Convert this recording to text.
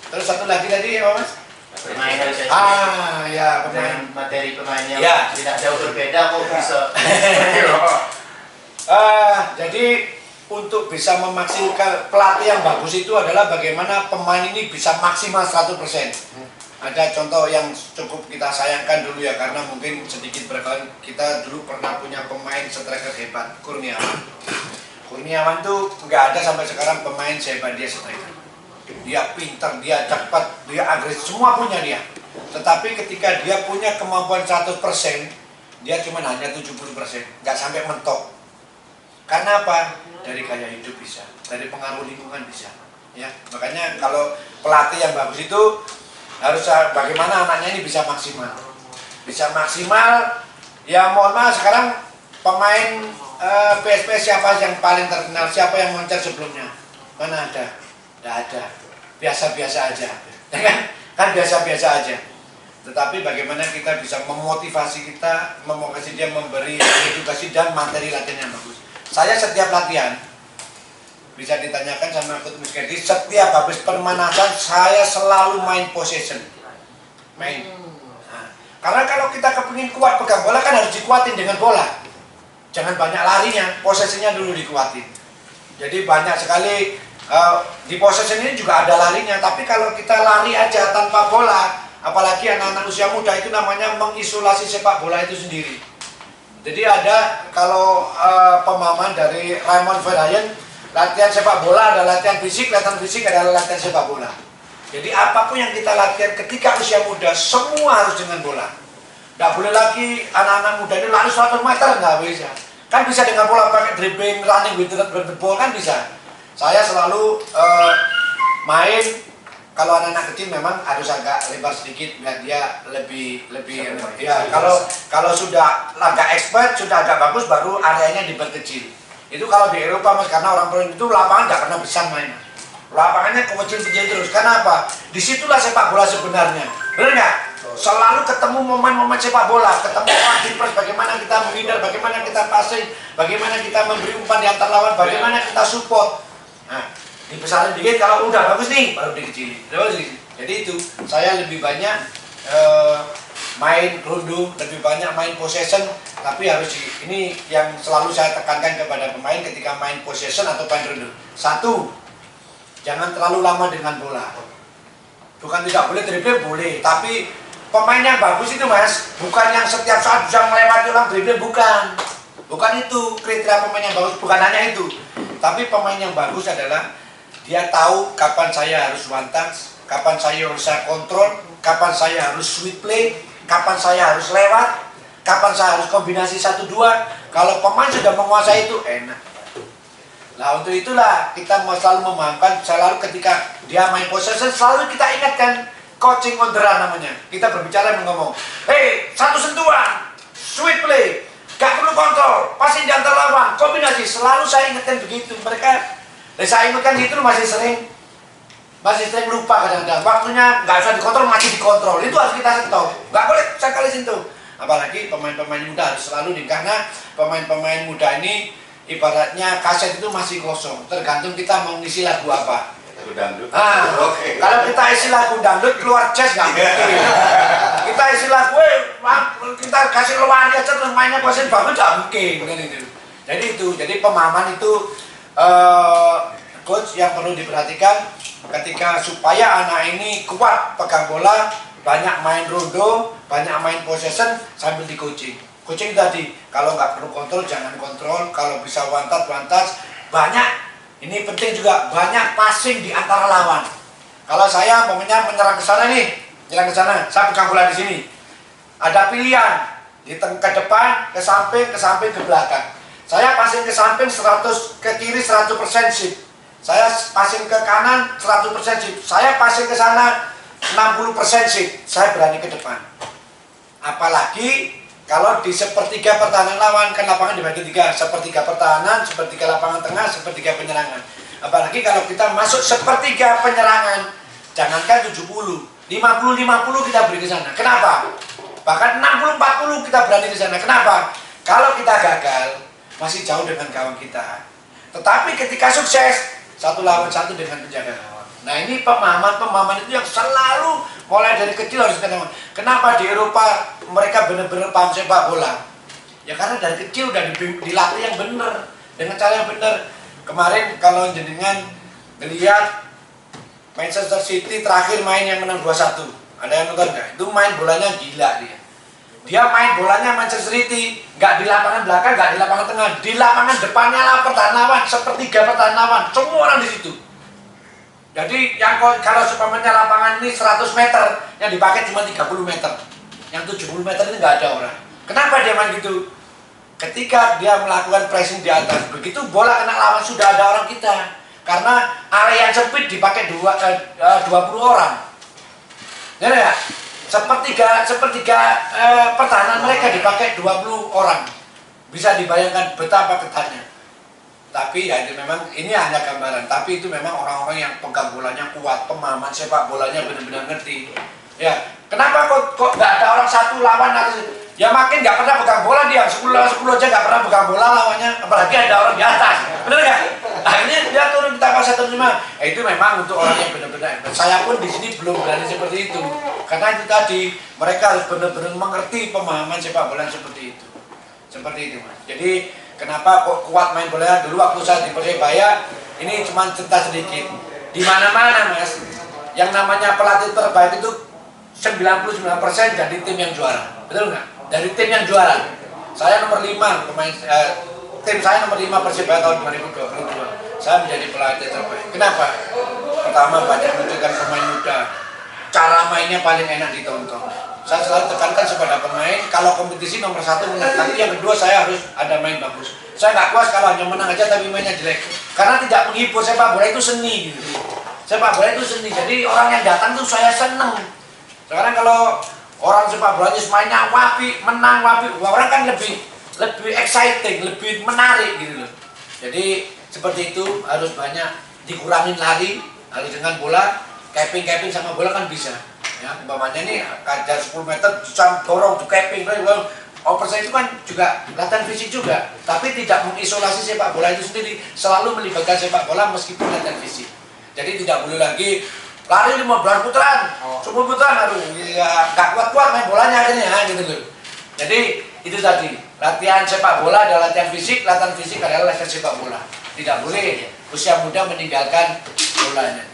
Terus satu lagi tadi apa Mas? Permainan saya ya dengan materi pemainnya ya. tidak jauh berbeda kok bisa. Jadi untuk bisa memaksimalkan pelatih yang bagus itu adalah bagaimana pemain ini bisa maksimal 100%. Ada contoh yang cukup kita sayangkan dulu ya, karena mungkin sedikit berkali kita dulu pernah punya pemain striker hebat, Kurniawan. Kurniawan tuh nggak ada sampai sekarang pemain sehebat dia striker. Dia pintar, dia cepat, dia agresif, semua punya dia. Tetapi ketika dia punya kemampuan 100%, dia cuma hanya 70%, nggak sampai mentok. Karena apa? Dari gaya hidup bisa, dari pengaruh lingkungan bisa. Ya, makanya kalau pelatih yang bagus itu harus bagaimana anaknya ini bisa maksimal. Bisa maksimal, ya mohon maaf sekarang pemain PSPS siapa yang paling terkenal, siapa yang moncer sebelumnya? Mana ada? Tidak ada. Biasa-biasa aja. Kan biasa-biasa aja. Tetapi bagaimana kita bisa memotivasi kita, memotivasi dia, memberi edukasi dan materi latihan yang bagus. Saya setiap latihan, bisa ditanyakan sama Coach Muskedi, setiap habis pemanasan saya selalu main possession. Main. Nah, karena kalau kita kepingin kuat pegang bola kan harus dikuatin dengan bola. Jangan banyak larinya, possessionnya dulu dikuatin. Jadi banyak sekali di possession ini juga ada larinya, tapi kalau kita lari aja tanpa bola, apalagi anak-anak usia muda itu namanya mengisolasi sepak bola itu sendiri. Jadi ada kalau pemahaman dari Raymond Verheyen, latihan sepak bola adalah latihan fisik adalah latihan sepak bola. Jadi apapun yang kita latihan ketika usia muda, semua harus dengan bola. Nggak boleh lagi anak-anak muda ini lari 100 meter, nggak bisa. Kan bisa dengan bola, pakai dribbling, running with the ball kan bisa. Saya selalu main, kalau anak-anak kecil memang harus agak lebar sedikit biar dia lebih ya. Kalau sudah agak expert, sudah agak bagus, baru areanya diperkecil. Itu kalau di Eropa Mas, karena orang pro itu lapangan nggak pernah besar main. Lapangannya kecil-kecil terus. Karena apa? Disitulah sepak bola sebenarnya. Benar nggak? Selalu ketemu momen-momen sepak bola, ketemu press, bagaimana kita menghindar, bagaimana kita passing, bagaimana kita memberi umpan di antar lawan, bagaimana kita support. Nah, dibesarin dikit, kalau udah bagus nih baru dikecilin. Jadi itu saya lebih banyak main rondo, lebih banyak main possession, tapi harus ini yang selalu saya tekankan kepada pemain ketika main possession atau main rondo. Satu, jangan terlalu lama dengan bola. Bukan tidak boleh dribbling, boleh, tapi pemain yang bagus itu Mas, bukan yang setiap saat bisa melewati orang dribbling, bukan itu kriteria pemain yang bagus, bukan hanya itu. Tapi pemain yang bagus adalah dia tahu kapan saya harus one touch, kapan saya harus kontrol, kapan saya harus sweet play, kapan saya harus lewat, kapan saya harus kombinasi 1-2. Kalau pemain sudah menguasai itu enak. Nah untuk itulah kita selalu memahamkan, selalu ketika dia main possession selalu kita ingatkan coaching on the run namanya. Kita berbicara ngomong, hey, satu sentuhan, sweet play, gak perlu kontrol, passing di antar lawan, kombinasi, selalu saya ingatkan begitu. Saya ingatkan gitu masih sering lupa kadang-kadang. Waktunya nggak usah dikontrol, masih dikontrol. Itu harus kita stop. Nggak boleh sekali sentuh. Apalagi pemain-pemain muda harus selalu karena pemain-pemain muda ini ibaratnya kaset itu masih kosong. Tergantung kita mau ngisi lagu apa. Dangdut. Kalau kita isi lagu dangdut keluar jazz nggak mungkin. Kita isi lagu, kita kasih luar aja terus mainnya konsen banget nggak mungkin. Jadi pemahaman itu coach yang perlu diperhatikan ketika supaya anak ini kuat pegang bola, banyak main rondo, banyak main possession sambil di coaching. Coaching tadi, kalau nggak perlu kontrol jangan kontrol, kalau bisa one touch, banyak. Ini penting juga, banyak passing di antara lawan. Kalau saya menyerang ke sana nih, nyerang ke sana, saya pegang bola di sini. Ada pilihan ke depan, ke samping, ke belakang. Saya passing ke samping 100, ke kiri 100% shift. Saya passing ke kanan 100% shift. Saya passing ke sana 60% shift. Saya berani ke depan. Apalagi kalau di sepertiga pertahanan lawan, kan lapangan dibagi tiga, sepertiga pertahanan, sepertiga lapangan tengah, sepertiga penyerangan. Apalagi kalau kita masuk sepertiga penyerangan, jangankan 70, 50-50 kita beri ke sana. Kenapa? Bahkan 60-40 kita berani ke sana. Kenapa? Kalau kita gagal, masih jauh dengan kawan kita. Tetapi ketika sukses, 1 lawan 1 dengan penjaga gawang. Nah ini pemahaman itu yang selalu mulai dari kecil harus kita. Kenapa di Eropa mereka benar-benar paham sepak bola? Ya karena dari kecil udah dilatih yang benar, dengan cara yang benar. Kemarin kalau jenengan melihat Manchester City terakhir main yang menang 2-1, ada yang nonton nggak? Itu main bolanya gila dia. Dia main bolanya Manchester City, nggak di lapangan belakang, nggak di lapangan tengah, di lapangan depannya lah pertahanan lawan, sepertiga pertahanan lawan, semua orang di situ. Jadi yang kalau supamanya lapangan ini 100 meter, yang dipakai cuma 30 meter, yang 70 meter ini nggak ada orang. Kenapa dia main gitu? Ketika dia melakukan pressing di atas, begitu bola kena lawan sudah ada orang kita, karena area yang sempit dipakai 20 orang. Ya, sepertiga pertahanan mereka dipakai 20 orang. Bisa dibayangkan betapa ketatnya. Tapi ya itu memang ini hanya gambaran. Tapi itu memang orang-orang yang pegang bolanya kuat, pemahaman sepak bolanya benar-benar ngerti. Ya, kenapa kok nggak ada orang satu lawan atau ya makin nggak pernah pegang bola dia 10 aja nggak pernah pegang bola lawannya, apalagi ada orang di atas, benar nggak? Akhirnya dia turun kita pas 1-5. Itu memang untuk orang yang benar-benar. Saya pun di sini belum berani seperti itu, karena itu tadi mereka harus benar-benar mengerti pemahaman sepak bola seperti itu, mas. Jadi kenapa kok kuat main bola dulu waktu saya di Persebaya ini cuma cerita sedikit. Di mana-mana mas, yang namanya pelatih terbaik itu 99% dari tim yang juara, betul nggak? Dari tim yang juara. Saya nomor 5 pemain tim saya nomor 5 Persebaya tahun 2022. Saya menjadi pelatih terbaik. Kenapa? Pertama banyak menunjukkan pemain muda. Cara mainnya paling enak ditonton. Saya selalu tekankan kepada pemain kalau kompetisi nomor 1 menang, tapi yang kedua saya harus ada main bagus. Saya nggak puas kalau hanya menang aja tapi mainnya jelek. Karena tidak menghibur, sepak bola itu seni gitu. Sepak bola itu seni. Jadi orang yang datang tuh saya seneng. Sekarang kalau orang sepak bola mainnya wapi, menang wapi, orang kan lebih exciting, lebih menarik gitu loh. Jadi seperti itu harus banyak dikurangin lari, harus dengan bola, capping sama bola kan bisa. Ya, umpamanya nih kajar 10 meter bisa dorong tuh capping, oversize itu kan juga latihan fisik juga, tapi tidak mengisolasi sepak bola itu sendiri, selalu melibatkan sepak bola meskipun latihan fisik. Jadi tidak boleh lagi lari 15 putaran, 10 putaran, aduh, ya nggak kuat-kuat main bolanya akhirnya, gitu loh. Jadi itu tadi, latihan sepak bola adalah latihan fisik adalah latihan sepak bola. Tidak boleh usia muda meninggalkan bolanya.